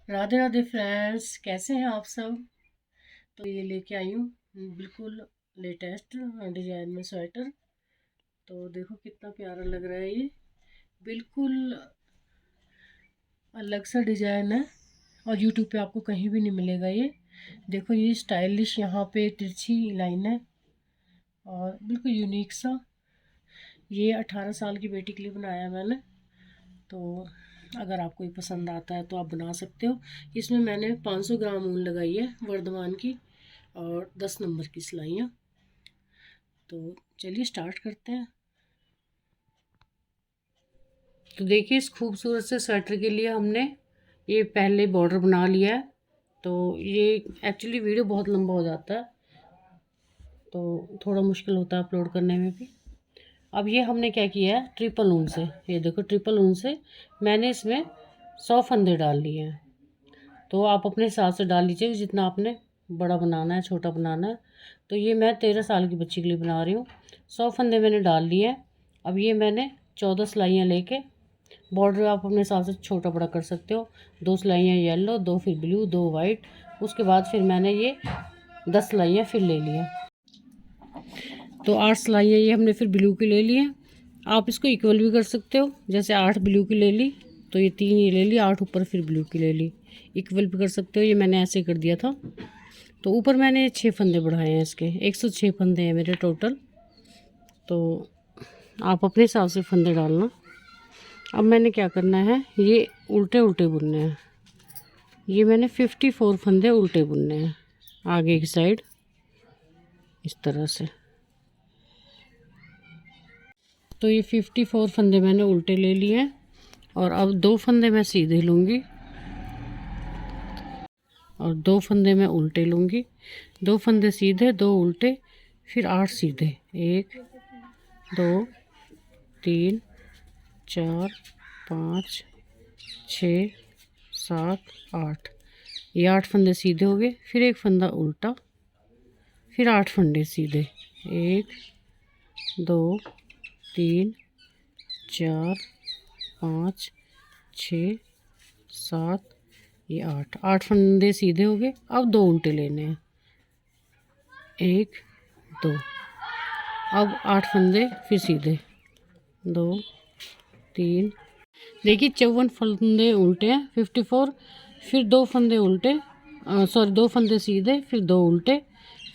Radhe Radhe friends, कैसे हैं आप सब। तो ये लेके आई हूँ बिल्कुल लेटेस्ट डिजाइन में स्वेटर। तो देखो कितना प्यारा लग रहा है ये। बिल्कुल अलग सा डिजाइन है और यूट्यूब पे आपको कहीं भी नहीं मिलेगा ये। देखो ये स्टाइलिश, यहाँ पे तिरछी लाइन है और बिल्कुल यूनिक सा। ये 18 साल की बेटी के लिए बनाया है मैंने। तो अगर आपको ये पसंद आता है तो आप बना सकते हो। इसमें मैंने 500 ग्राम ऊन लगाई है वर्धमान की और 10 नंबर की सिलाइयाँ। तो चलिए स्टार्ट करते हैं। तो देखिए इस खूबसूरत से स्वेटर के लिए हमने ये पहले बॉर्डर बना लिया है। तो ये एक्चुअली वीडियो बहुत लंबा हो जाता है तो थोड़ा मुश्किल होता है अपलोड करने में भी। अब ये हमने क्या किया है, ट्रिपल ऊन से, ये देखो ट्रिपल ऊन से मैंने इसमें 100 फंदे डाल लिए हैं। तो आप अपने हिसाब से डाल लीजिए जितना आपने बड़ा बनाना है छोटा बनाना है। तो ये मैं 13 साल की बच्ची के लिए बना रही हूँ। 100 फंदे मैंने डाल लिए हैं। अब ये मैंने 14 सिलाइयाँ लेके, बॉर्डर आप अपने हिसाब से छोटा बड़ा कर सकते हो। 2 सिलाइयाँ येलो, 2 फिर ब्लू, 2 वाइट। उसके बाद फिर मैंने ये 10 सिलाइयाँ फिर ले ली हैं। तो 8 सिलाइयाँ ये हमने फिर ब्लू की ले ली हैं। आप इसको इक्वल भी कर सकते हो, जैसे 8 ब्लू की ले ली तो ये 3 ये ले ली, 8 ऊपर फिर ब्लू की ले ली। इक्वल भी कर सकते हो, ये मैंने ऐसे कर दिया था। तो ऊपर मैंने 6 फंदे बढ़ाए हैं इसके, 106 फंदे हैं मेरे टोटल। तो आप अपने हिसाब से फंदे डालना। अब मैंने क्या करना है, ये उल्टे उल्टे बुनने हैं। ये मैंने 54 फंदे उल्टे बुनने हैं आगे की साइड, इस तरह से। तो ये 54 फंदे मैंने उल्टे ले लिए हैं और अब 2 फंदे मैं सीधे लूँगी और 2 फंदे मैं उल्टे लूँगी। 2 फंदे सीधे, 2 उल्टे, फिर 8 सीधे। 1 2 3 4 5 6 7 8। ये 8 फंदे सीधे हो गए, फिर एक फंदा उल्टा, फिर 8 फंदे सीधे। 1 2 3 4 5 6 7, ये 8 फंदे सीधे हो गए। अब 2 उल्टे लेने हैं, 1 2। अब 8 फंदे फिर सीधे, 2 3। देखिए 54 फंदे उल्टे हैं, 54। फिर 2 फंदे उल्टे, सॉरी 2 फंदे सीधे, फिर 2 उल्टे,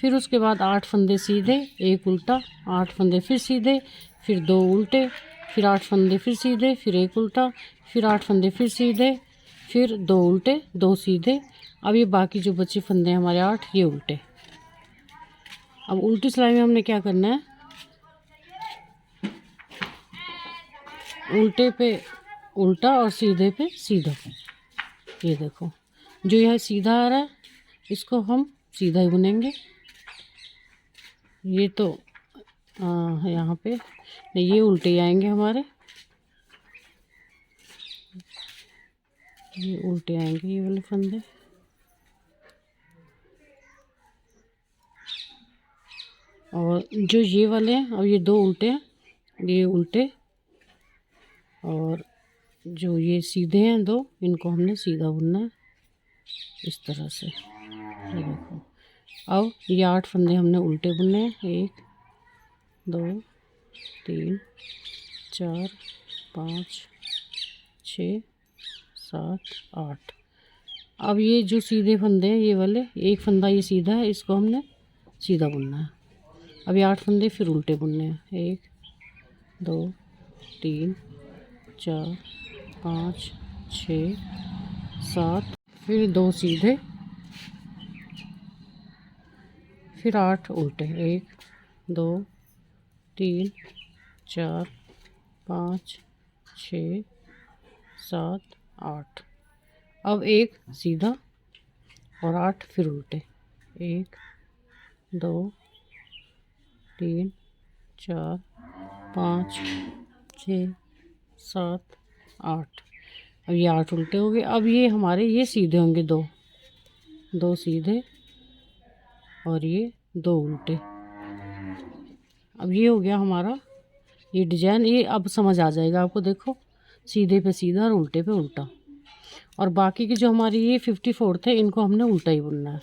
फिर उसके बाद 8 फंदे सीधे, 1 उल्टा, 8 फंदे फिर सीधे, फिर 2 उल्टे, फिर 8 फंदे फिर सीधे, फिर 1 उल्टा, फिर 8 फंदे फिर सीधे, फिर 2 उल्टे, 2 सीधे। अब ये बाकी जो बचे फंदे हमारे 8, ये उल्टे। अब उल्टी सिलाई में हमने क्या करना है, उल्टे पे उल्टा और सीधे पे सीधा। ये देखो जो यह सीधा आ रहा है इसको हम सीधा ही बुनेंगे। ये तो यहाँ पे नहीं, ये उल्टे आएंगे हमारे, ये उल्टे आएंगे ये वाले फंदे। और जो ये वाले हैं, और ये 2 उल्टे हैं, ये उल्टे, और जो ये सीधे हैं 2, इनको हमने सीधा बुनना है इस तरह से। ये देखो अब ये 8 फंदे हमने उल्टे बुनने हैं, 1 2 3 4 5 6 7 8। अब ये जो सीधे फंदे हैं ये वाले, एक फंदा ये सीधा है, इसको हमने सीधा बुनना है। अब ये 8 फंदे फिर उल्टे बुनने हैं, 1 2 3 4 5 6 7, फिर 2 सीधे, फिर 8 उल्टे, 1 2 3 4 5 6 7 8। अब 1 सीधा और 8 फिर उल्टे, 1 2 3 4 5 6 7 8। अब ये 8 उल्टे हो गए। अब ये हमारे ये सीधे होंगे, 2 सीधे और ये 2 उल्टे। अब ये हो गया हमारा ये डिजाइन। ये अब समझ आ जाएगा आपको, देखो सीधे पे सीधा और उल्टे पे उल्टा। और बाकी की जो हमारी ये 54 थे इनको हमने उल्टा ही बुनना है,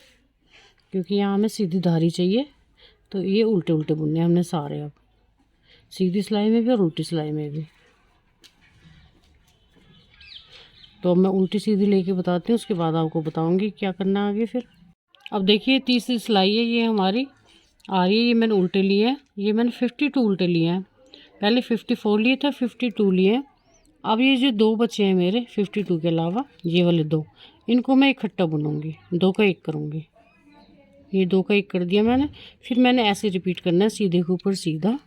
क्योंकि यहाँ हमें सीधी धारी चाहिए। तो ये उल्टे उल्टे बुनने हैं हमने सारे, अब सीधी सिलाई में भी और उल्टी सिलाई में भी। तो अब मैं उल्टी सीधी लेके बताती हूँ, उसके बाद आपको बताऊँगी क्या करना है आगे फिर। अब देखिए तीसरी सिलाई है ये हमारी आ रही है, ये मैंने उल्टे लिए हैं, ये मैंने 52 उल्टे लिए हैं। पहले 54 लिए थे, 52 लिए। अब ये जो दो बचे हैं मेरे 52 के अलावा, ये वाले दो, इनको मैं इकट्ठा बुनूंगी, दो का एक करूँगी। ये दो का एक कर दिया मैंने। फिर मैंने ऐसे रिपीट करना है, सीधे के ऊपर सीधा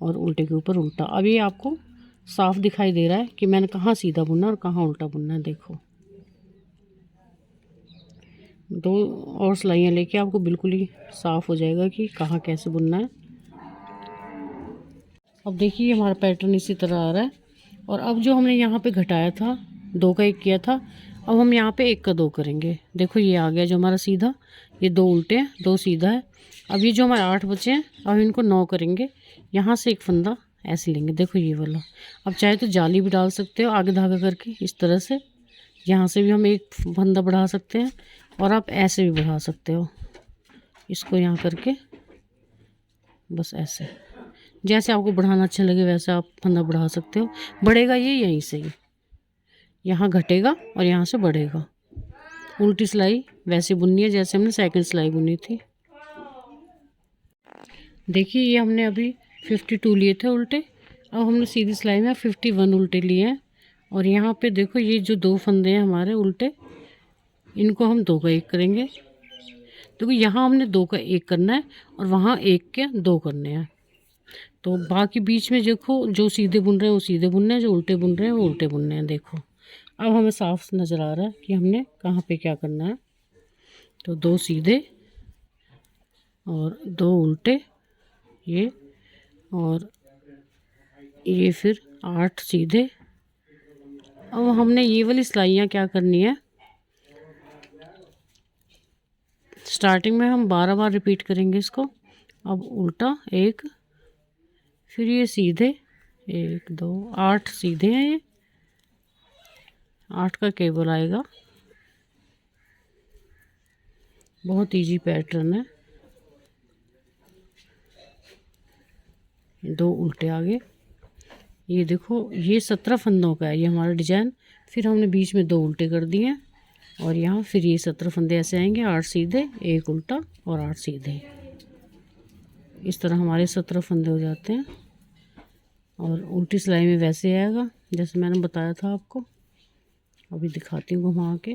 और उल्टे के ऊपर उल्टा। अब ये आपको साफ दिखाई दे रहा है कि मैंने कहाँ सीधा बुनना और कहाँ उल्टा बुनना है। देखो दो और सिलाइयाँ लेके आपको बिल्कुल ही साफ़ हो जाएगा कि कहाँ कैसे बुनना है। अब देखिए हमारा पैटर्न इसी तरह आ रहा है। और अब जो हमने यहाँ पे घटाया था, दो का एक किया था, अब हम यहाँ पे एक का दो करेंगे। देखो ये आ गया जो हमारा सीधा, ये दो उल्टे हैं, दो सीधा है। अब ये जो हमारे 8 बचे हैं, अब इनको 9 करेंगे। यहाँ से एक फंदा ऐसे लेंगे, देखो ये वाला। अब चाहे तो जाली भी डाल सकते हो आगे धागा करके इस तरह से, यहाँ से भी हम एक फंदा बढ़ा सकते हैं और आप ऐसे भी बढ़ा सकते हो, इसको यहाँ करके बस ऐसे, जैसे आपको बढ़ाना अच्छा लगे वैसे आप फंदा बढ़ा सकते हो। बढ़ेगा ये यहीं से ही, यहाँ घटेगा और यहाँ से बढ़ेगा। उल्टी सिलाई वैसे बुननी है जैसे हमने सेकंड सिलाई बुनी थी। देखिए ये हमने अभी 52 लिए थे उल्टे, अब हमने सीधी सिलाई में 51 उल्टे लिए हैं। और यहाँ पे देखो ये जो दो फंदे हैं हमारे उल्टे, इनको हम दो का एक करेंगे। देखो यहाँ हमने दो का एक करना है और वहाँ एक के दो करने हैं। तो बाकी बीच में देखो जो सीधे बुन रहे हैं वो सीधे बुनने हैं, जो उल्टे बुन रहे हैं वो उल्टे बुनने हैं। देखो अब हमें साफ नज़र आ रहा है कि हमने कहाँ पे क्या करना है। तो दो सीधे और दो उल्टे, ये और ये, फिर 8 सीधे। अब हमने ये वाली सिलाइयाँ क्या करनी है, स्टार्टिंग में हम 12 बार रिपीट करेंगे इसको। अब उल्टा एक, फिर ये सीधे 1 2 8 सीधे हैं, ये 8 का केबल आएगा। बहुत इजी पैटर्न है। दो उल्टे आगे, ये देखो ये 17 फंदों का है ये हमारा डिजाइन। फिर हमने बीच में दो उल्टे कर दिए हैं और यहाँ फिर ये 17 फंदे ऐसे आएंगे, 8 सीधे, एक उल्टा और 8 सीधे। इस तरह हमारे 17 फंदे हो जाते हैं। और उल्टी सिलाई में वैसे आएगा जैसे मैंने बताया था आपको। अभी दिखाती हूँ घुमा के।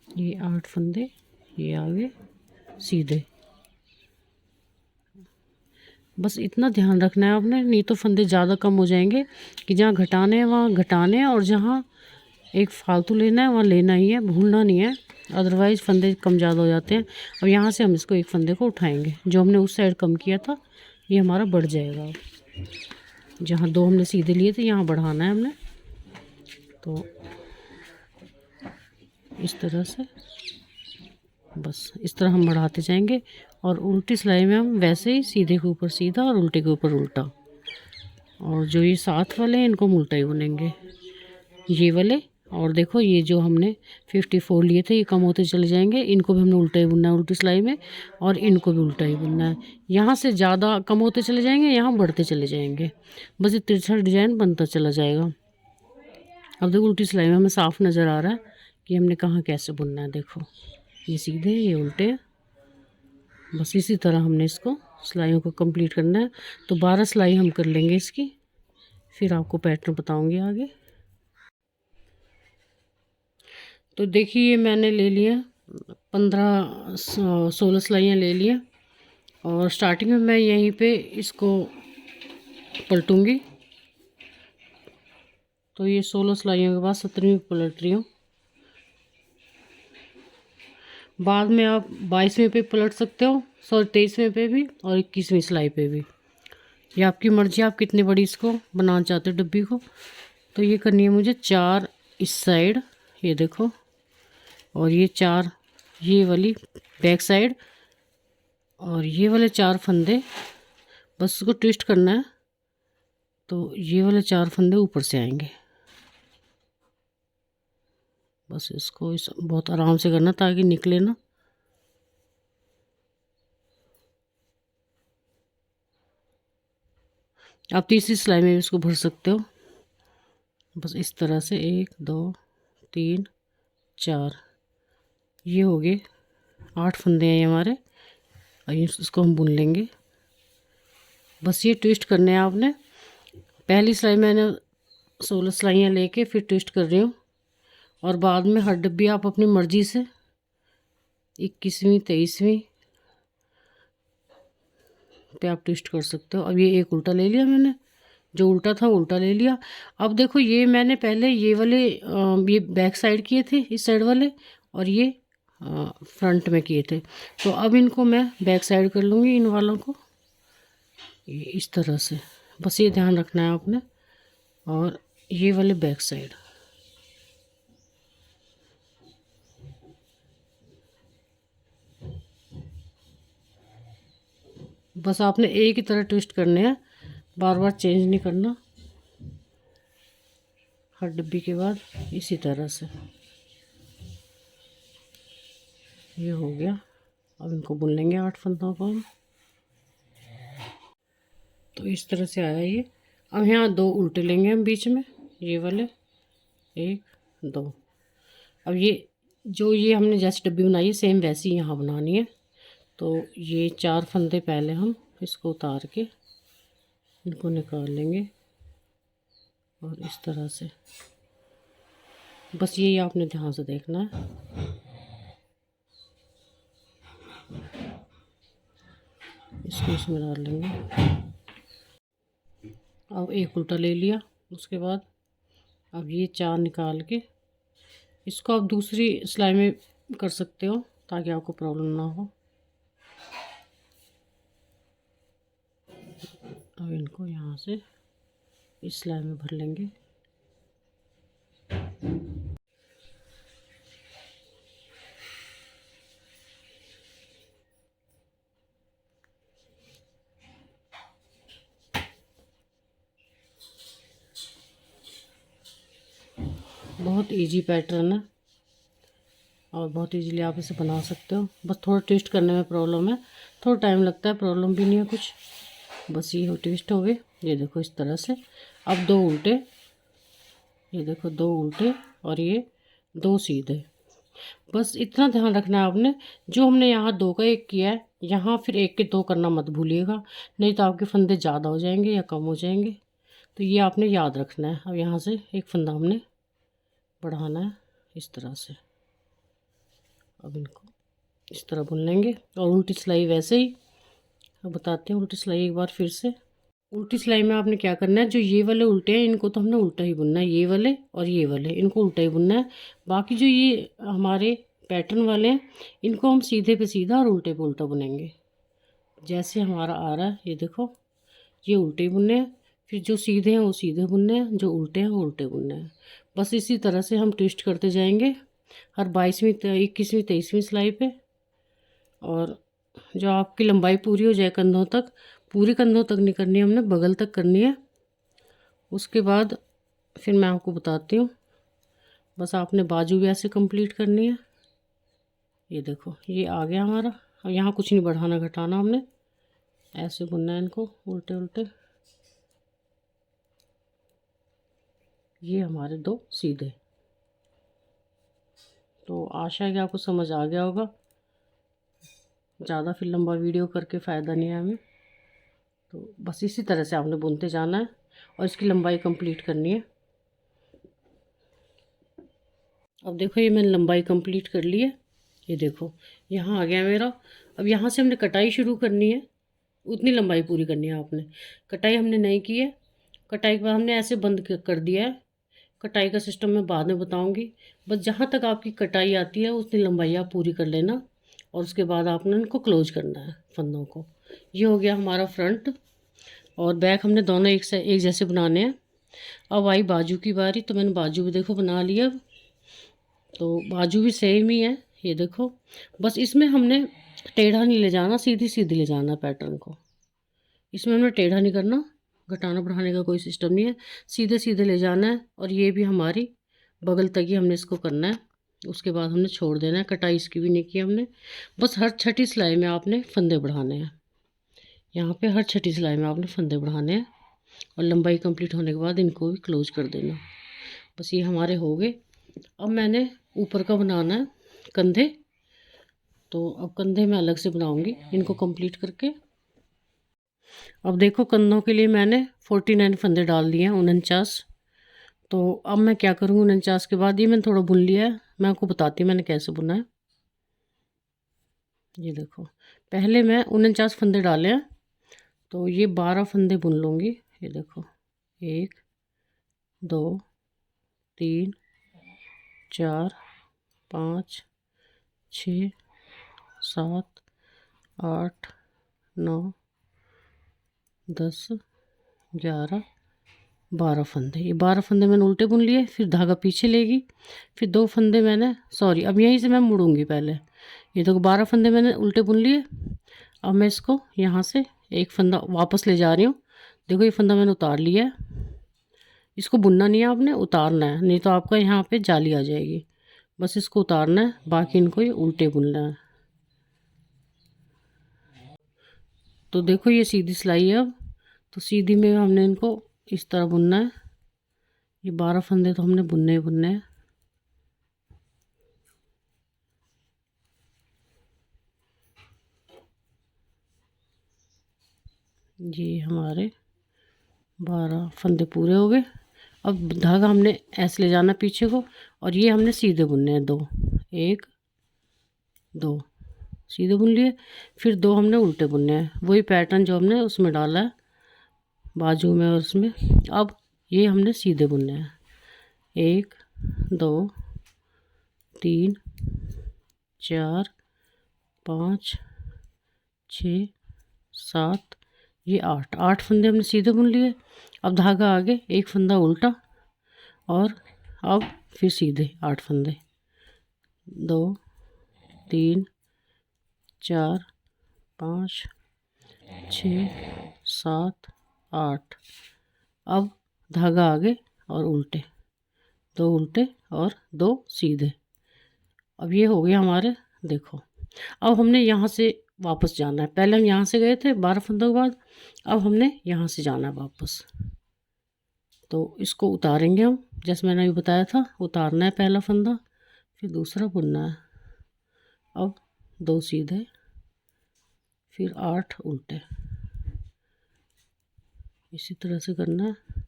ये 8 फंदे, ये आगे सीधे। बस इतना ध्यान रखना है आपने, नहीं तो फंदे ज़्यादा कम हो जाएंगे कि जहाँ घटाने हैं वहाँ घटाने हैं और जहाँ एक फालतू लेना है वहाँ लेना ही है, भूलना नहीं है, अदरवाइज़ फंदे कम ज़्यादा हो जाते हैं। अब यहाँ से हम इसको एक फंदे को उठाएंगे, जो हमने उस साइड कम किया था ये हमारा बढ़ जाएगा। अब जहाँ दो हमने सीधे लिए थे यहाँ बढ़ाना है हमने। तो इस तरह से बस इस तरह हम बढ़ाते जाएंगे। और उल्टी सिलाई में हम वैसे ही सीधे के ऊपर सीधा और उल्टे के ऊपर उल्टा। और जो ये साथ वाले हैं इनको हम उल्टा ही बुनेंगे, ये वाले। और देखो ये जो हमने 54 लिए थे ये कम होते चले जाएंगे, इनको भी हमने उल्टा ही बुनना है उल्टी सिलाई में, और इनको भी उल्टा ही बुनना है। यहाँ से ज़्यादा कम होते चले जाएंगे, यहाँ बढ़ते चले जाएंगे, बस ये तिरछा डिजाइन बनता चला जाएगा। अब देखो उल्टी सिलाई में हमें साफ नज़र आ रहा है कि हमने कहाँ कैसे बुनना है। देखो ये सीधे, ये उल्टे, बस इसी तरह हमने इसको सिलाइयों को कंप्लीट करना है। तो 12 सिलाई हम कर लेंगे इसकी, फिर आपको पैटर्न बताऊंगी आगे। तो देखिए मैंने ले लिया 15-16 सिलाइयाँ ले लिया। और स्टार्टिंग में मैं यहीं पे इसको पलटूंगी। तो ये 16 सिलाइयों के बाद 17वीं पलट रही हूँ। बाद में आप 22वें पे पलट सकते हो, 23वें पे भी और 21वीं सिलाई पे भी, ये आपकी मर्जी, आप कितनी बड़ी इसको बनाना चाहते हो डब्बी को। तो ये करनी है मुझे 4 इस साइड, ये देखो, और ये 4 ये वाली बैक साइड, और ये वाले 4 फंदे बस इसको ट्विस्ट करना है। तो ये वाले 4 फंदे ऊपर से आएंगे, बस इसको बहुत आराम से करना ताकि निकले ना। आप तीसरी सिलाई में भी इसको भर सकते हो। बस इस तरह से 1 2 3 4 ये हो गए 8 फंदे हैं ये हमारे। और इसको हम बुन लेंगे। बस ये ट्विस्ट करने हैं आपने। पहली सिलाई मैंने 16 सिलाइयाँ लेके फिर ट्विस्ट कर रही हूँ। और बाद में हर डब्बी आप अपनी मर्ज़ी से 21वीं 23वीं पे आप ट्विस्ट कर सकते हो। अब ये एक उल्टा ले लिया मैंने, जो उल्टा था उल्टा ले लिया। अब देखो ये मैंने पहले ये वाले ये बैक साइड किए थे इस साइड वाले, और ये फ्रंट में किए थे। तो अब इनको मैं बैक साइड कर लूँगी इन वालों को ये इस तरह से। बस ये ध्यान रखना है आपने। और ये वाले बैक साइड बस आपने एक ही तरह ट्विस्ट करने हैं, बार बार चेंज नहीं करना। हर डब्बी के बाद इसी तरह से ये हो गया। अब इनको बुन लेंगे 8 फंदों को हम। तो इस तरह से आया ये। अब यहाँ 2 उल्टे लेंगे हम बीच में, ये वाले 1 2। अब ये हमने जैसे डब्बी बनाई है सेम वैसी यहाँ बनानी है। तो ये 4 फंदे पहले हम इसको उतार के इनको निकाल लेंगे और इस तरह से। बस यही आपने ध्यान से देखना है। इसको इसमें डाल लेंगे। अब एक उल्टा ले लिया, उसके बाद अब ये 4 निकाल के इसको आप दूसरी सिलाई में कर सकते हो ताकि आपको प्रॉब्लम ना हो। अब इनको यहाँ से इस सिलाई में भर लेंगे। बहुत इजी पैटर्न है और बहुत इजीली आप इसे बना सकते हो। बस थोड़ा ट्विस्ट करने में प्रॉब्लम है, थोड़ा टाइम लगता है, प्रॉब्लम भी नहीं है कुछ। बस ये हो ट्विस्ट हो गए। ये देखो इस तरह से। अब 2 उल्टे, ये देखो 2 उल्टे और ये 2 सीधे। बस इतना ध्यान रखना है आपने, जो हमने यहाँ 2 का 1 किया है यहाँ फिर 1 के 2 करना मत भूलिएगा, नहीं तो आपके फंदे ज़्यादा हो जाएंगे या कम हो जाएंगे। तो ये आपने याद रखना है। अब यहाँ से एक फंदा हमने बढ़ाना है इस तरह से। अब इनको इस तरह बुन लेंगे और उल्टी सिलाई वैसे ही। अब बताते हैं उल्टी सिलाई एक बार फिर से। उल्टी सिलाई में आपने क्या करना है, जो ये वाले उल्टे हैं इनको तो हमने उल्टा ही बुनना है, ये वाले और ये वाले इनको उल्टा ही बुनना है। बाकी जो ये हमारे पैटर्न वाले हैं इनको हम सीधे पे सीधा और उल्टे पे उल्टा बुनेंगे। जैसे हमारा आ रहा है ये देखो, ये उल्टे बुनने हैं, फिर जो सीधे हैं वो सीधे बुनने हैं, जो उल्टे हैं वो उल्टे बुनने हैं। बस इसी तरह से हम ट्विस्ट करते जाएंगे हर 22वीं 21वीं 23वीं सिलाई पे। और जो आपकी लंबाई पूरी हो जाए कंधों तक, पूरी कंधों तक नहीं करनी है हमने, बगल तक करनी है। उसके बाद फिर मैं आपको बताती हूँ। बस आपने बाजू भी ऐसे कंप्लीट करनी है। ये देखो ये आ गया हमारा। अब यहाँ कुछ नहीं बढ़ाना घटाना, हमने ऐसे बुनना है इनको उल्टे उल्टे। ये हमारे 2 सीधे। तो आशा है कि आपको समझ आ गया होगा। ज़्यादा फिर लंबा वीडियो करके फ़ायदा नहीं है हमें। तो बस इसी तरह से आपने बुनते जाना है और इसकी लंबाई कंप्लीट करनी है। अब देखो ये मैंने लंबाई कंप्लीट कर ली है। ये देखो यहाँ आ गया मेरा। अब यहाँ से हमने कटाई शुरू करनी है, उतनी लंबाई पूरी करनी है आपने। कटाई हमने नहीं की है, कटाई के बाद हमने ऐसे बंद कर दिया है। कटाई का सिस्टम मैं बाद में बताऊंगी। बस जहाँ तक आपकी कटाई आती है उतनी लंबाई आप पूरी कर लेना और उसके बाद आपने इनको क्लोज करना है फंदों को। ये हो गया हमारा फ्रंट और बैक हमने दोनों एक जैसे बनाने हैं। अब आई बाजू की बारी, तो मैंने बाजू भी देखो बना लिया। तो बाजू भी सेम ही है। ये देखो बस इसमें हमने टेढ़ा नहीं ले जाना, सीधी सीधी ले जाना पैटर्न को। इसमें हमने टेढ़ा नहीं करना, घटाना बढ़ाने का कोई सिस्टम नहीं है, सीधे सीधे ले जाना है। और ये भी हमारी बगल तक ही हमने इसको करना है। उसके बाद हमने छोड़ देना है, कटाई इसकी भी नहीं की हमने। बस हर छठी सिलाई में आपने फंदे बढ़ाने हैं, यहाँ पे हर छठी सिलाई में आपने फंदे बढ़ाने हैं और लंबाई कंप्लीट होने के बाद इनको भी क्लोज कर देना। बस ये हमारे हो गए। अब मैंने ऊपर का बनाना है कंधे, तो अब कंधे मैं अलग से बनाऊंगी इनको कंप्लीट करके। अब देखो कंधों के लिए मैंने 49 फंदे डाल दिए हैं, 49। तो अब मैं क्या करूँगी, 49 के बाद ये मैंने थोड़ा बुन लिया है, मैं आपको बताती हूँ मैंने कैसे बुना है। ये देखो, पहले मैं 49 फंदे डाले हैं, तो ये 12 फंदे बुन लूँगी। ये देखो, 1 2 3 4 5 6 7 8 9 10 11 12 फंदे। ये 12 फंदे मैंने उल्टे बुन लिए, फिर धागा पीछे लेगी, फिर 2 फंदे मैंने, सॉरी अब यहीं से मैं मुड़ूंगी पहले। ये देखो 12 फंदे मैंने उल्टे बुन लिए। अब मैं इसको यहाँ से एक फंदा वापस ले जा रही हूँ। देखो ये फंदा मैंने उतार लिया है, इसको बुनना नहीं है आपने, उतारना है, नहीं तो आपका यहाँ पे जाली आ जाएगी। बस इसको उतारना है, बाकी इनको ये उल्टे बुनना है। तो देखो ये सीधी सिलाई है अब, तो सीधी में हमने इनको इस तरह बुनना है। ये 12 फंदे तो हमने बुनने ही बुनने हैं। ये हमारे 12 फंदे पूरे हो गए। अब धागा हमने ऐसे ले जाना पीछे को, और ये हमने सीधे बुनने हैं 2, 1 2 सीधे बुन लिए, फिर 2 हमने उल्टे बुनने हैं, वही पैटर्न जो हमने उसमें डाला है बाजू में और उसमें। अब ये हमने सीधे बुनने हैं, 1 2 3 4 5 6 7, ये 8 फंदे हमने सीधे बुन लिए। अब धागा आगे, एक फंदा उल्टा, और अब फिर सीधे 8 फंदे, 2 3 4 5 6 7 8। अब धागा आगे और उल्टे, 2 उल्टे और 2 सीधे। अब ये हो गया हमारे। देखो अब हमने यहाँ से वापस जाना है, पहले हम यहाँ से गए थे 12 फंदों के बाद, अब हमने यहाँ से जाना है वापस। तो इसको उतारेंगे हम, जैसे मैंने अभी बताया था, उतारना है पहला फंदा, फिर दूसरा बुनना है। अब 2 सीधे, फिर 8 उल्टे, इसी तरह से करना है।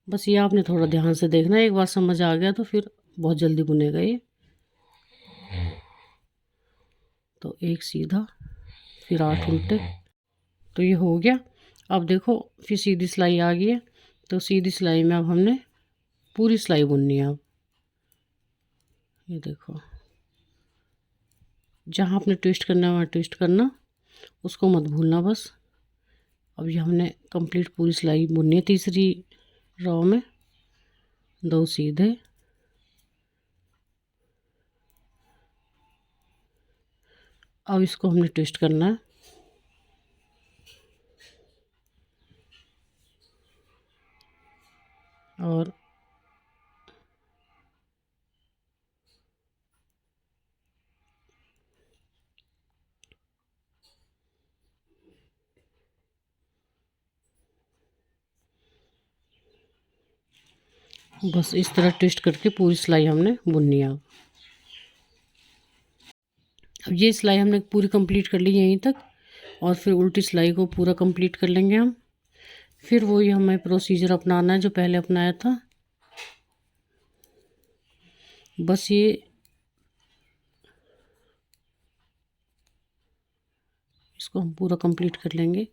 बस ये आपने थोड़ा ध्यान से देखना है, एक बार समझ आ गया तो फिर बहुत जल्दी बुनेगा ये। तो 1 सीधा, फिर 8 उल्टे, तो ये हो गया। अब देखो फिर सीधी सिलाई आ गई है, तो सीधी सिलाई में अब हमने पूरी सिलाई बुननी है। अब ये देखो, जहाँ आपने ट्विस्ट करना है वहाँ ट्विस्ट करना, उसको मत भूलना बस। अब ये हमने कंप्लीट पूरी सिलाई बुननी है तीसरी रो में, 2 सीधे, अब इसको हमने ट्विस्ट करना है, और बस इस तरह ट्विस्ट करके पूरी सिलाई हमने बुननी है। अब ये सिलाई हमने पूरी कंप्लीट कर ली यहीं तक, और फिर उल्टी सिलाई को पूरा कंप्लीट कर लेंगे हम। फिर वही हमें प्रोसीजर अपनाना है जो पहले अपनाया था। बस ये इसको हम पूरा कंप्लीट कर लेंगे,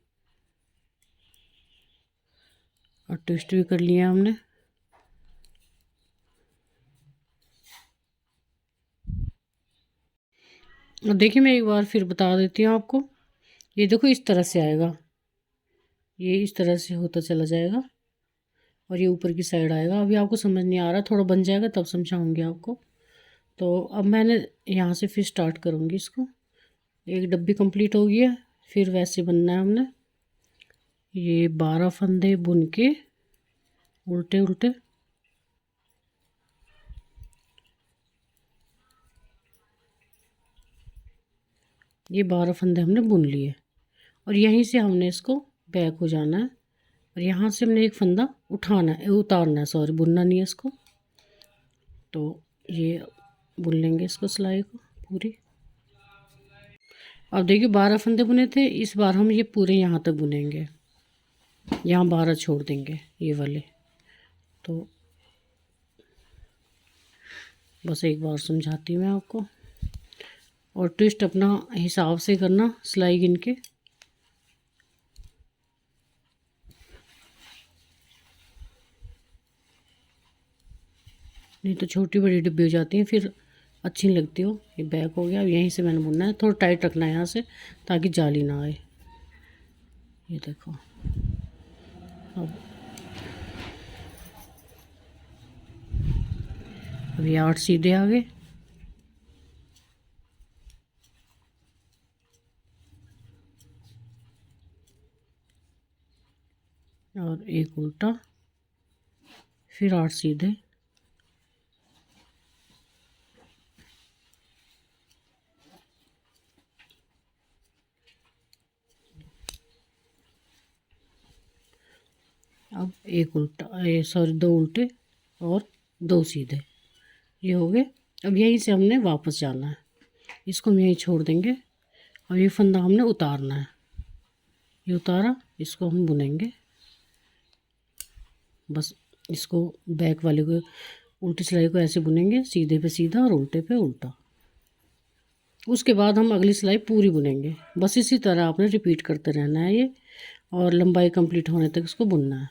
और ट्विस्ट भी कर लिया हमने। और देखिए मैं एक बार फिर बता देती हूँ आपको, ये देखो इस तरह से आएगा, ये इस तरह से होता चला जाएगा, और ये ऊपर की साइड आएगा। अभी आपको समझ नहीं आ रहा, थोड़ा बन जाएगा तब समझाऊंगी आपको। तो अब मैंने यहाँ से फिर स्टार्ट करूँगी इसको। एक डब्बी कंप्लीट हो गई है, फिर वैसे बनना है हमने। ये 12 फंदे बुन के उल्टे उल्टे, ये 12 फंदे हमने बुन लिए और यहीं से हमने इसको बैक हो जाना है और यहाँ से हमने एक फंदा उठाना है, उतारना है, सॉरी बुनना नहीं है इसको। तो ये बुन लेंगे इसको सिलाई को पूरी। अब देखिए 12 फंदे बुने थे, इस बार हम ये पूरे यहाँ तक बुनेंगे, यहाँ 12 छोड़ देंगे ये वाले। तो बस एक बार समझाती हूँ मैं आपको, और ट्विस्ट अपना हिसाब से करना सिलाई गिन के। नहीं तो छोटी बड़ी डिब्बी हो जाती हैं, फिर अच्छी नहीं लगती हो। ये बैक हो गया, अब यहीं से मैंने बुनना है, थोड़ा टाइट रखना है यहाँ से ताकि जाली ना आए। ये देखो अब ये 8 सीधे आ गए और एक उल्टा, फिर 8 सीधे, अब एक उल्टा, सॉरी 2 उल्टे और 2 सीधे, ये हो गए। अब यहीं से हमने वापस जाना है, इसको हम यहीं छोड़ देंगे। अब ये फंदा हमने उतारना है, ये उतारा, इसको हम बुनेंगे। बस इसको बैक वाले को उल्टी सिलाई को ऐसे बुनेंगे, सीधे पे सीधा और उल्टे पे उल्टा। उसके बाद हम अगली सिलाई पूरी बुनेंगे। बस इसी तरह आपने रिपीट करते रहना है ये, और लंबाई कंप्लीट होने तक इसको बुनना है।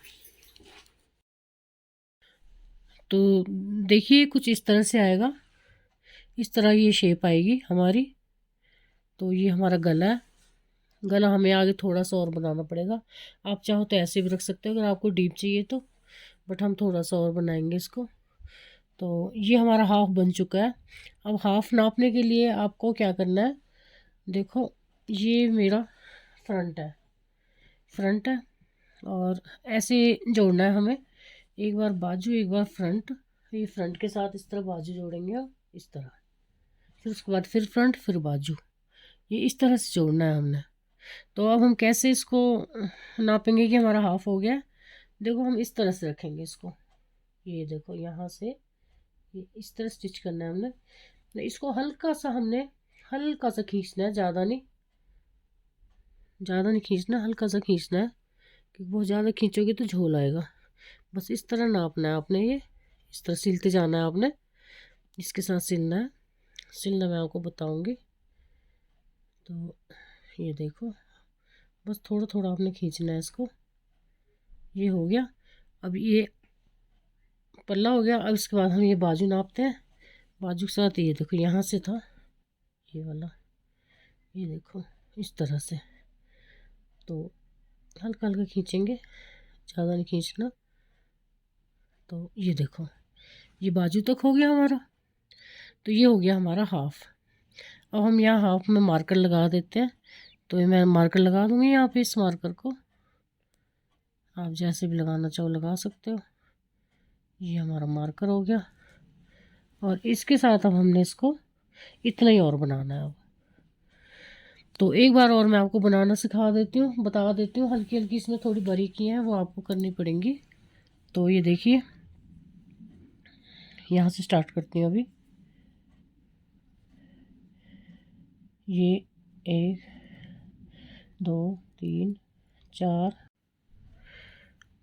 तो देखिए कुछ इस तरह से आएगा, इस तरह ये शेप आएगी हमारी। तो ये हमारा गला है, गला हमें आगे थोड़ा सा और बनाना पड़ेगा। आप चाहो तो ऐसे भी रख सकते हो अगर आपको डीप चाहिए तो, बट हम थोड़ा सा और बनाएंगे इसको। तो ये हमारा हाफ बन चुका है। अब हाफ नापने के लिए आपको क्या करना है, देखो ये मेरा फ्रंट है, फ्रंट है, और ऐसे जोड़ना है हमें, एक बार बाजू एक बार फ्रंट। ये फ्रंट के साथ इस तरह बाजू जोड़ेंगे और इस तरह, फिर उसके बाद फिर फ्रंट फिर बाजू, ये इस तरह से जोड़ना है हमने। तो अब हम कैसे इसको नापेंगे कि हमारा हाफ हो गया। देखो हम इस तरह से रखेंगे इसको, ये देखो यहाँ से ये इस तरह स्टिच करना है हमने। तो इसको हल्का सा हमने हल्का सा खींचना है, ज़्यादा नहीं, ज़्यादा नहीं खींचना, हल्का सा खींचना है, क्योंकि बहुत ज़्यादा खींचोगे तो झोल आएगा। बस इस तरह नापना है आपने, ये इस तरह सिलते जाना है आपने, इसके साथ सिलना है। सिलना मैं आपको बताऊंगी। तो ये देखो बस थोड़ा थोड़ा आपने खींचना है इसको, ये हो गया। अब ये पल्ला हो गया। अब इसके बाद हम ये बाजू नापते हैं, बाजू के साथ ये देखो यहाँ से था ये वाला, ये देखो इस तरह से। तो हल्का हल्का खींचेंगे, ज़्यादा नहीं खींचना। तो ये देखो ये बाजू तक हो गया हमारा। तो ये हो गया हमारा हाफ। अब हम यहाँ हाफ में मार्कर लगा देते हैं। तो ये मैं मार्कर लगा दूँगी यहाँ पे, इस मार्कर को आप जैसे भी लगाना चाहो लगा सकते हो। ये हमारा मार्कर हो गया, और इसके साथ अब हमने इसको इतना ही और बनाना है। अब तो एक बार और मैं आपको बनाना सिखा देती हूँ, बता देती हूँ, हल्की हल्की इसमें थोड़ी बारीकियाँ हैं वो आपको करनी पड़ेंगी। तो ये देखिए यहाँ से स्टार्ट करती हूँ अभी। ये 1 2 3 4,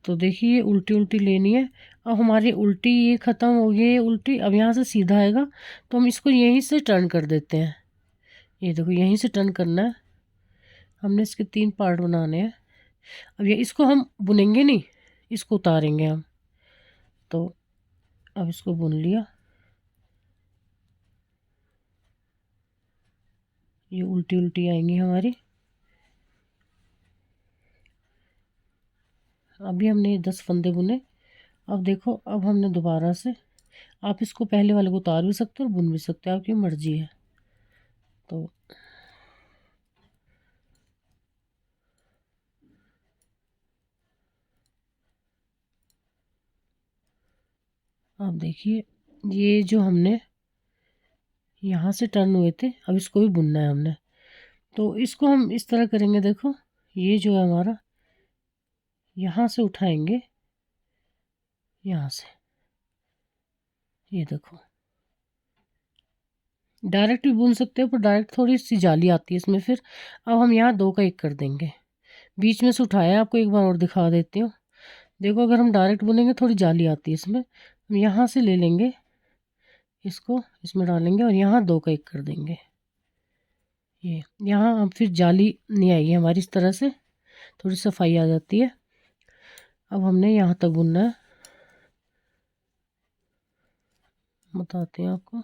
तो देखिए उल्टी उल्टी लेनी है। अब हमारी उल्टी ये ख़त्म हो गई है उल्टी, अब यहाँ से सीधा आएगा, तो हम इसको यहीं से टर्न कर देते हैं। ये देखो यहीं से टर्न करना है हमने, इसके 3 पार्ट बनाने हैं। अब ये इसको हम बुनेंगे नहीं, इसको उतारेंगे हम। तो अब इसको बुन लिया, ये उल्टी उल्टी आएंगी हमारी। अभी हमने 10 फंदे बुने। अब देखो अब हमने दोबारा से, आप इसको पहले वाले को उतार भी सकते हो और बुन भी सकते हो, आपकी मर्जी है। तो अब देखिए ये जो हमने यहाँ से टर्न हुए थे, अब इसको भी बुनना है हमने। तो इसको हम इस तरह करेंगे, देखो ये जो है हमारा, यहाँ से उठाएंगे, यहाँ से, ये देखो डायरेक्ट भी बुन सकते हो, पर डायरेक्ट थोड़ी सी जाली आती है इसमें। फिर अब हम यहाँ 2 का 1 कर देंगे, बीच में से उठाया, आपको एक बार और दिखा देती हूँ। देखो अगर हम डायरेक्ट बुनेंगे थोड़ी जाली आती है इसमें, हम यहाँ से ले लेंगे, इसको इसमें डालेंगे और यहाँ 2 का 1 कर देंगे। ये यहाँ अब फिर जाली नहीं आएगी हमारी, इस तरह से थोड़ी सफाई आ जाती है। अब हमने यहाँ तक बुनना है, बताते हैं आपको।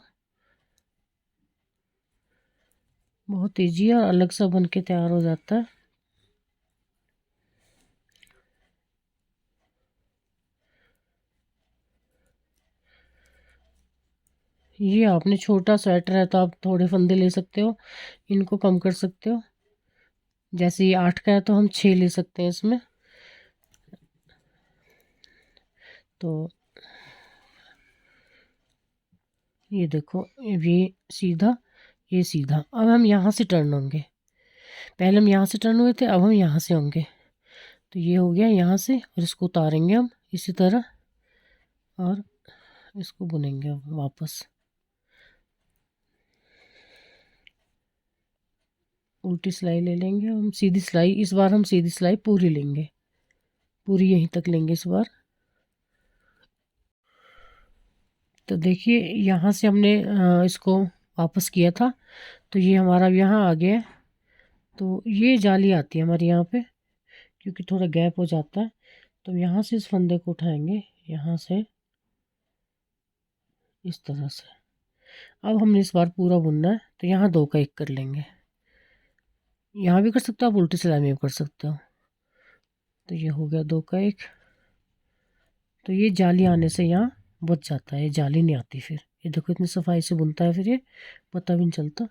बहुत तेजी और अलग सा बन के तैयार हो जाता है। ये आपने छोटा स्वेटर है तो आप थोड़े फंदे ले सकते हो, इनको कम कर सकते हो। जैसे ये 8 का है तो हम 6 ले सकते हैं इसमें। तो ये देखो, ये सीधा, ये सीधा। अब हम यहाँ से टर्न होंगे, पहले हम यहाँ से टर्न हुए थे, अब हम यहाँ से होंगे। तो ये हो गया यहाँ से, और इसको उतारेंगे हम इसी तरह और इसको बुनेंगे अब वापस। उल्टी सिलाई ले लेंगे हम, सीधी सिलाई, इस बार हम सीधी सिलाई पूरी लेंगे, पूरी यहीं तक लेंगे इस बार। तो देखिए यहाँ से हमने इसको वापस किया था, तो ये हमारा अब यहाँ आ गया है। तो ये जाली आती है हमारे यहाँ पे, क्योंकि थोड़ा गैप हो जाता है। तो यहाँ से इस फंदे को उठाएंगे, यहाँ से इस तरह से। अब हमने इस बार पूरा बुनना है, तो यहाँ 2 का 1 कर लेंगे। यहाँ भी कर सकते हो आप, उल्टी सिलाई में भी कर सकते हो। तो ये हो गया 2 का 1। तो ये जाली आने से यहाँ बच जाता है, ये जाली नहीं आती फिर। ये देखो इतनी सफाई से बुनता है, फिर ये पता भी नहीं चलता।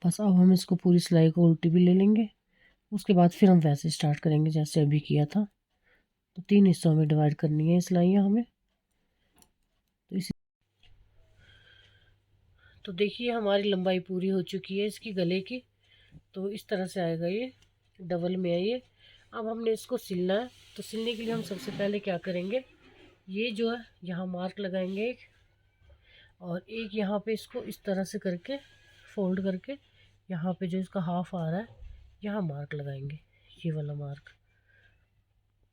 बस अब हम इसको पूरी सिलाई को उल्टी भी ले लेंगे, उसके बाद फिर हम वैसे स्टार्ट करेंगे जैसे अभी किया था। तो 3 हिस्सों में डिवाइड करनी है सिलाइयाँ हमें। तो इसी, तो देखिए हमारी लंबाई पूरी हो चुकी है इसकी गले की। तो इस तरह से आएगा, ये डबल में है ये। अब हमने इसको सिलना है। तो सिलने के लिए हम सबसे पहले क्या करेंगे, ये जो है यहाँ मार्क लगाएंगे एक, और एक यहाँ पे इसको इस तरह से करके फोल्ड करके, यहाँ पे जो इसका हाफ आ रहा है यहाँ मार्क लगाएंगे, ये वाला मार्क।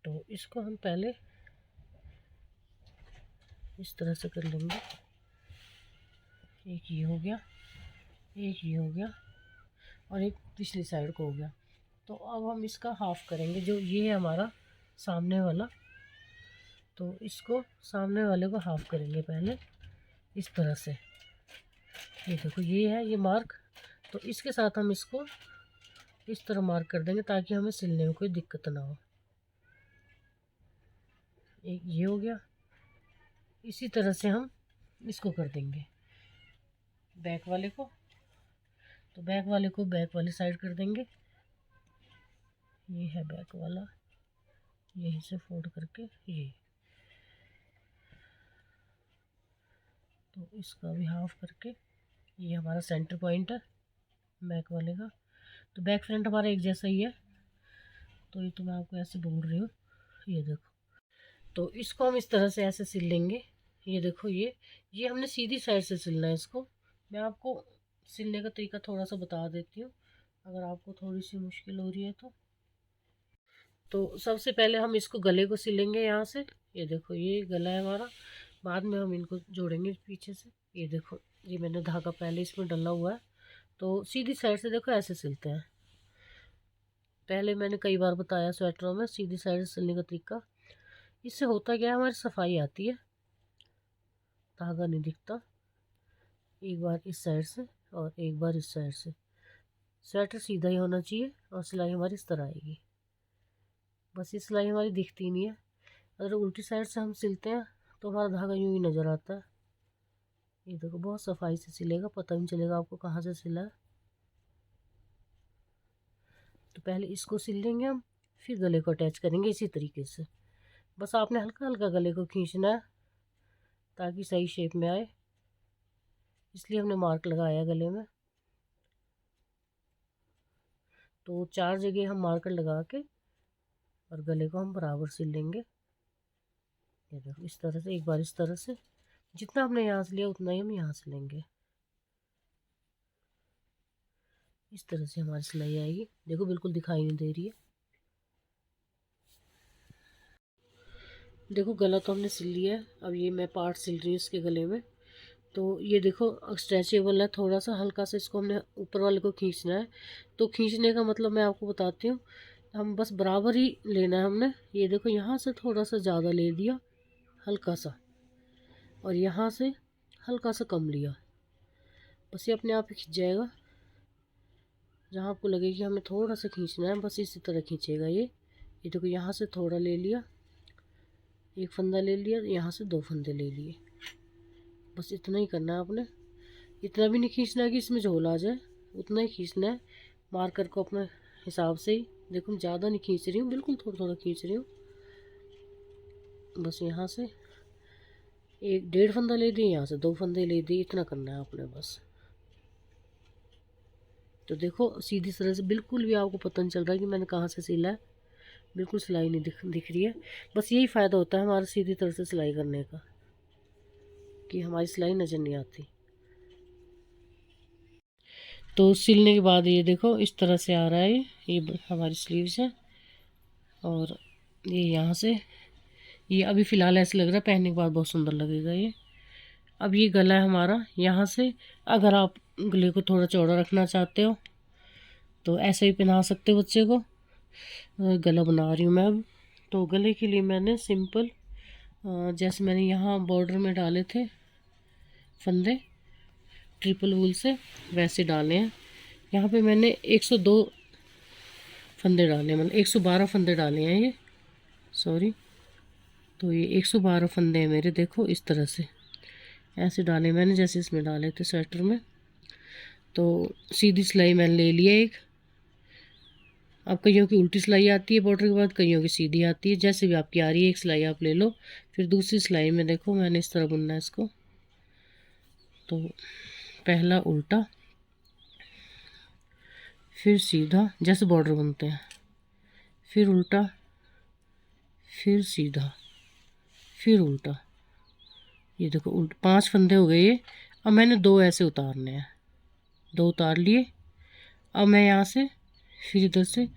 तो इसको हम पहले इस तरह से कर लेंगे, एक ये हो गया, एक ये हो गया, और एक पिछली साइड को हो गया। तो अब हम इसका हाफ करेंगे, जो ये है हमारा सामने वाला। तो इसको सामने वाले को हाफ करेंगे पहले इस तरह से। ये देखो ये है ये मार्क, तो इसके साथ हम इसको इस तरह मार्क कर देंगे ताकि हमें सिलने में कोई दिक्कत ना हो। एक ये हो गया, इसी तरह से हम इसको कर देंगे बैक वाले को। तो बैक वाले को बैक वाली साइड कर देंगे, ये है बैक वाला, यहीं से फोल्ड करके ये। तो इसका भी हाफ करके, ये हमारा सेंटर पॉइंट है बैक वाले का। तो बैक फ्रंट हमारा एक जैसा ही है, तो ये तो मैं आपको ऐसे बोल रही हूँ, ये देखो। तो इसको हम इस तरह से ऐसे सिल लेंगे। ये देखो ये हमने सीधी साइड से सिलना है इसको। मैं आपको सिलने का तरीका थोड़ा सा बता देती हूँ, अगर आपको थोड़ी सी मुश्किल हो रही है तो सबसे पहले हम इसको गले को सिलेंगे यहाँ से। ये देखो ये गला है हमारा, बाद में हम इनको जोड़ेंगे पीछे से। ये देखो ये मैंने धागा पहले इसमें डला हुआ है। तो सीधी साइड से देखो ऐसे सिलते हैं, पहले मैंने कई बार बताया स्वेटरों में सीधी साइड से सिलने का तरीका। इससे होता क्या है, हमारी सफाई आती है, धागा नहीं दिखता। एक बार इस साइड से और एक बार इस साइड से, स्वेटर सीधा ही होना चाहिए और सिलाई हमारी इस तरह आएगी। बस ये सिलाई हमारी दिखती नहीं है। अगर उल्टी साइड से हम सिलते हैं तो हमारा धागा यूँ ही नज़र आता है। ये देखो बहुत सफाई से सिलेगा, पता नहीं चलेगा आपको कहाँ से सिला है। तो पहले इसको सिल लेंगे हम, फिर गले को अटैच करेंगे इसी तरीके से। बस आपने हल्का हल्का गले को खींचना है, ताकि सही शेप में आए, इसलिए हमने मार्क लगाया गले में। तो 4 जगह हम मार्कर लगा के और गले को हम बराबर सिल लेंगे। ये देखो इस तरह से, एक बार इस तरह से, जितना हमने यहाँ से लिया उतना ही हम यहाँ से लेंगे। इस तरह से हमारी सिलाई आएगी। देखो बिल्कुल दिखाई नहीं दे रही है। देखो गला तो हमने सिल लिया है। अब ये मैं पार्ट सिल रही हूँ इसके गले में। तो ये देखो स्ट्रेचेबल है, थोड़ा सा हल्का सा इसको हमने ऊपर वाले को खींचना है। तो खींचने का मतलब मैं आपको बताती हूँ, हम बस बराबर ही लेना है हमने। ये देखो यहाँ से थोड़ा सा ज़्यादा ले दिया, हल्का सा, और यहाँ से हल्का सा कम लिया। बस ये अपने आप ही खींच जाएगा। जहाँ आपको लगे कि हमें थोड़ा सा खींचना है, बस इसी तरह खींचेगा ये। देखो यहाँ से थोड़ा ले लिया, एक फंदा ले लिया, यहाँ से 2 फंदे ले लिए। बस इतना ही करना है आपने। इतना भी नहीं खींचना है कि इसमें झोल आ जाए, उतना ही खींचना है मार्कर को अपने हिसाब से ही। देखो मैं ज़्यादा नहीं खींच रही हूँ, बिल्कुल थोड़ा थोड़ा खींच रही हूँ। बस यहाँ से 1.5 फंदा ले दिए, यहाँ से 2 फंदे ले दिए, इतना करना है आपने बस। तो देखो सीधी तरह से बिल्कुल भी आपको पता नहीं चल रहा है कि मैंने कहाँ से सिला है। बिल्कुल सिलाई नहीं दिख रही है। बस यही फ़ायदा होता है हमारा सीधी तरह से सिलाई करने का, कि हमारी सिलाई नज़र नहीं आती। तो सिलने के बाद ये देखो इस तरह से आ रहा है। ये हमारी स्लीव्स है, और ये यहाँ से, ये अभी फ़िलहाल ऐसे लग रहा है, पहनने के बाद बहुत सुंदर लगेगा ये। अब ये गला है हमारा। यहाँ से अगर आप गले को थोड़ा चौड़ा रखना चाहते हो तो ऐसे ही पहना सकते हो बच्चे को। गला बना रही हूँ मैं अब। तो गले के लिए मैंने सिंपल, जैसे मैंने यहाँ बॉर्डर में डाले थे फंदे ट्रिपल वूल से, वैसे डाले हैं। यहाँ पे मैंने 102 फंदे डाले, मतलब 112 फंदे डाले हैं ये, सॉरी। तो ये 112 फंदे हैं मेरे। देखो इस तरह से ऐसे डाले मैंने, जैसे इसमें डाले थे स्वेटर में। तो सीधी सिलाई मैंने ले लिया एक। अब कईयों की उल्टी सिलाई आती है बॉर्डर के बाद, कईयों की सीधी आती है, जैसे भी आपकी आ रही है एक सिलाई आप ले लो। फिर दूसरी सिलाई में देखो मैंने इस तरह बुनना है इसको। तो पहला उल्टा, फिर सीधा, जैसे बॉर्डर बनते हैं, फिर उल्टा, फिर सीधा, फिर उल्टा। ये देखो 5 फंदे हो गए ये। अब मैंने 2 ऐसे उतारने हैं, 2 उतार लिए। अब मैं यहाँ से फिर इधर से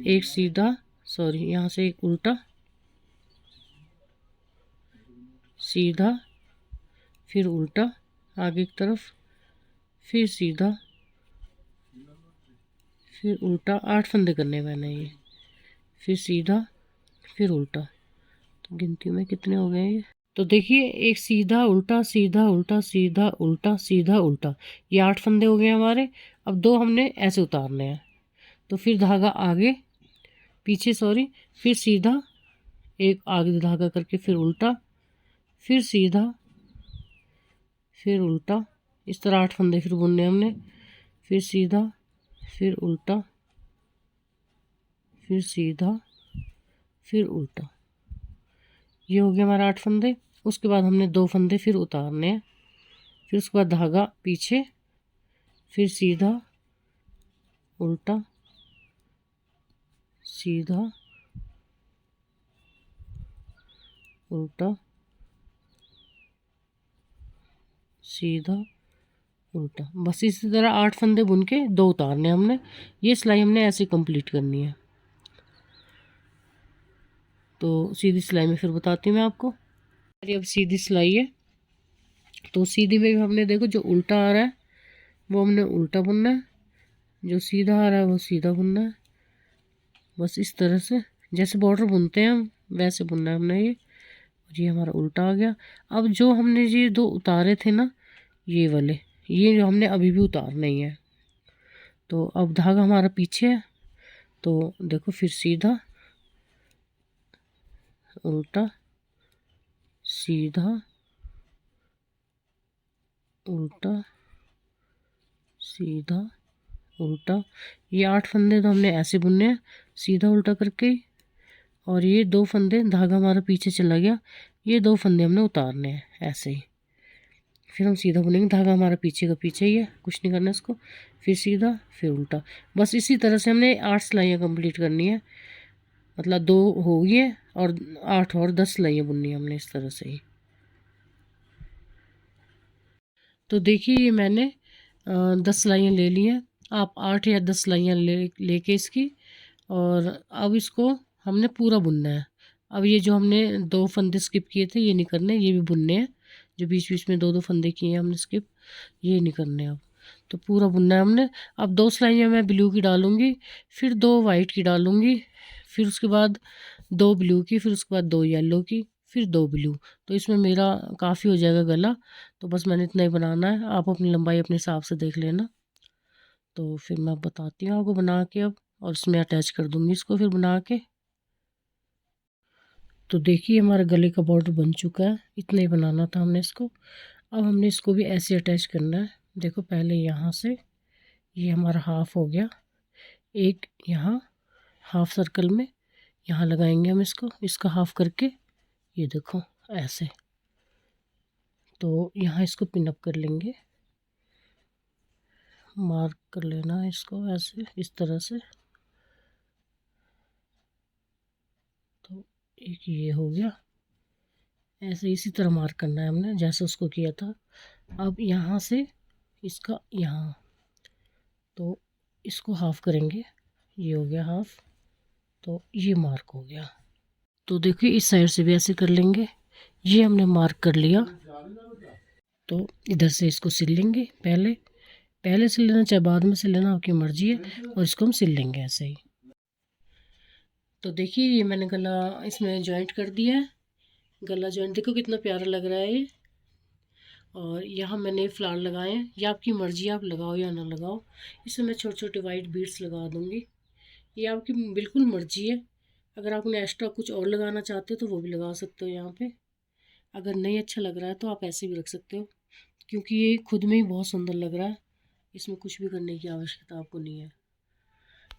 एक सीधा, सॉरी, यहाँ से एक उल्टा, सीधा, फिर उल्टा आगे की तरफ, फिर सीधा, फिर उल्टा। 8 फंदे करने मैंने ये, फिर सीधा, फिर उल्टा। तो गिनती में कितने हो गए ये? तो देखिए, एक सीधा उल्टा, सीधा उल्टा, सीधा उल्टा, सीधा उल्टा, ये 8 फंदे हो गए हमारे। अब 2 हमने ऐसे उतारने हैं। तो फिर धागा आगे पीछे, सॉरी, फिर सीधा, एक आगे धागा करके, फिर उल्टा, फिर सीधा, फिर उल्टा। इस तरह 8 फंदे फिर बुनने हमने। फिर सीधा, फिर उल्टा, फिर सीधा, फिर उल्टा। ये हो गया हमारा 8 फंदे। उसके बाद हमने 2 फंदे फिर उतारने हैं। फिर उसके बाद धागा पीछे, फिर सीधा, उल्टा, सीधा, उल्टा, सीधा, उल्टा। बस इसी तरह 8 फंदे बुन के 2 उतारने हमने। ये सिलाई हमने ऐसे कंप्लीट करनी है। तो सीधी सिलाई में फिर बताती हूँ मैं आपको। अरे अब सीधी सिलाई है। तो सीधी में हमने देखो जो उल्टा आ रहा है वो हमने उल्टा बुनना है, जो सीधा आ रहा है वो सीधा बुनना है। बस इस तरह से जैसे बॉर्डर बुनते हैं हम वैसे बुनना है हमने ये। और ये हमारा उल्टा आ गया। अब जो हमने ये 2 उतारे थे ना, ये वाले, ये जो हमने अभी भी उतारने ही है। तो अब धागा हमारा पीछे है। तो देखो फिर सीधा, उल्टा, सीधा, उल्टा, सीधा, उल्टा। ये 8 फंदे तो हमने ऐसे बुनने हैं, सीधा उल्टा करके। और ये 2 फंदे, धागा हमारा पीछे चला गया, ये 2 फंदे हमने उतारने हैं ऐसे ही। फिर हम सीधा बुनेंगे, धागा हमारा पीछे का पीछे ही है, कुछ नहीं करना इसको। फिर सीधा, फिर उल्टा, बस इसी तरह से हमने 8 सिलाइयाँ कंप्लीट करनी है। मतलब 2 हो गई है और 8 और 10 सिलाइयाँ बुननी है हमने इस तरह से ही। तो देखिए ये मैंने 10 सिलाइयाँ ले ली हैं। आप 8 या 10 सिलाइयाँ लेके इसकी, और अब इसको हमने पूरा बुनना है। अब ये जो हमने 2 फंदे स्किप किए थे ये नहीं करने, ये भी बुनने हैं। जो बीच बीच में 2-2 फंदे किए हैं हमने स्किप, ये नहीं करने अब। तो पूरा बुनना है हमने। अब 2 सिलाइयाँ मैं ब्लू की डालूँगी, फिर 2 वाइट की डालूँगी, फिर उसके बाद 2 ब्लू की, फिर उसके बाद 2 येलो की, फिर 2 ब्लू। तो इसमें मेरा काफ़ी हो जाएगा गला। तो बस मैंने इतना ही बनाना है, आप अपनी लंबाई अपने हिसाब से देख लेना। तो फिर मैं बताती हूँ आपको बना के अब, और इसमें अटैच कर दूँगी इसको फिर बना के। तो देखिए हमारा गले का बॉर्डर बन चुका है, इतना ही बनाना था हमने इसको। अब हमने इसको भी ऐसे अटैच करना है। देखो पहले यहाँ से, ये हमारा हाफ हो गया, एक यहाँ हाफ सर्कल में यहाँ लगाएंगे हम इसको, इसका हाफ करके, ये देखो ऐसे। तो यहाँ इसको पिन अप कर लेंगे, मार्क कर लेना है इसको ऐसे, इस तरह से। तो एक ये हो गया, ऐसे इसी तरह मार्क करना है हमने जैसे उसको किया था। अब यहाँ से इसका यहाँ, तो इसको हाफ करेंगे, ये हो गया हाफ, तो ये मार्क हो गया। तो देखिए इस साइड से भी ऐसे कर लेंगे, ये हमने मार्क कर लिया। तो इधर से इसको सिल लेंगे, पहले पहले सिल लेना चाहे बाद में सिल लेना, आपकी मर्जी है। और इसको हम सिल लेंगे ऐसे ही। तो देखिए ये मैंने गला इसमें जॉइंट कर दिया है। गला जॉइंट देखो कितना प्यारा लग रहा है ये। और यहाँ मैंने फ्लावर लगाए हैं, ये आपकी मर्जी है, आप लगाओ या ना लगाओ। इसमें मैं छोटे छोटे वाइट बीड्स लगा दूँगी, ये आपकी बिल्कुल मर्जी है। अगर आप उन्हें एक्स्ट्रा कुछ और लगाना चाहते हो तो वो भी लगा सकते हो यहाँ पे। अगर नहीं अच्छा लग रहा है तो आप ऐसे भी रख सकते हो, क्योंकि ये खुद में ही बहुत सुंदर लग रहा है, इसमें कुछ भी करने की आवश्यकता आपको नहीं है।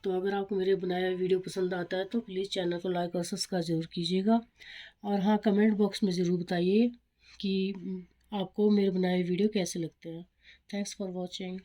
तो अगर आपको मेरे बनाया वीडियो पसंद आता है तो प्लीज़ चैनल को लाइक और सब्सक्राइब ज़रूर कीजिएगा। और हाँ, कमेंट बॉक्स में ज़रूर बताइए कि आपको मेरे बनाए वीडियो कैसे लगते हैं। Thanks for watching.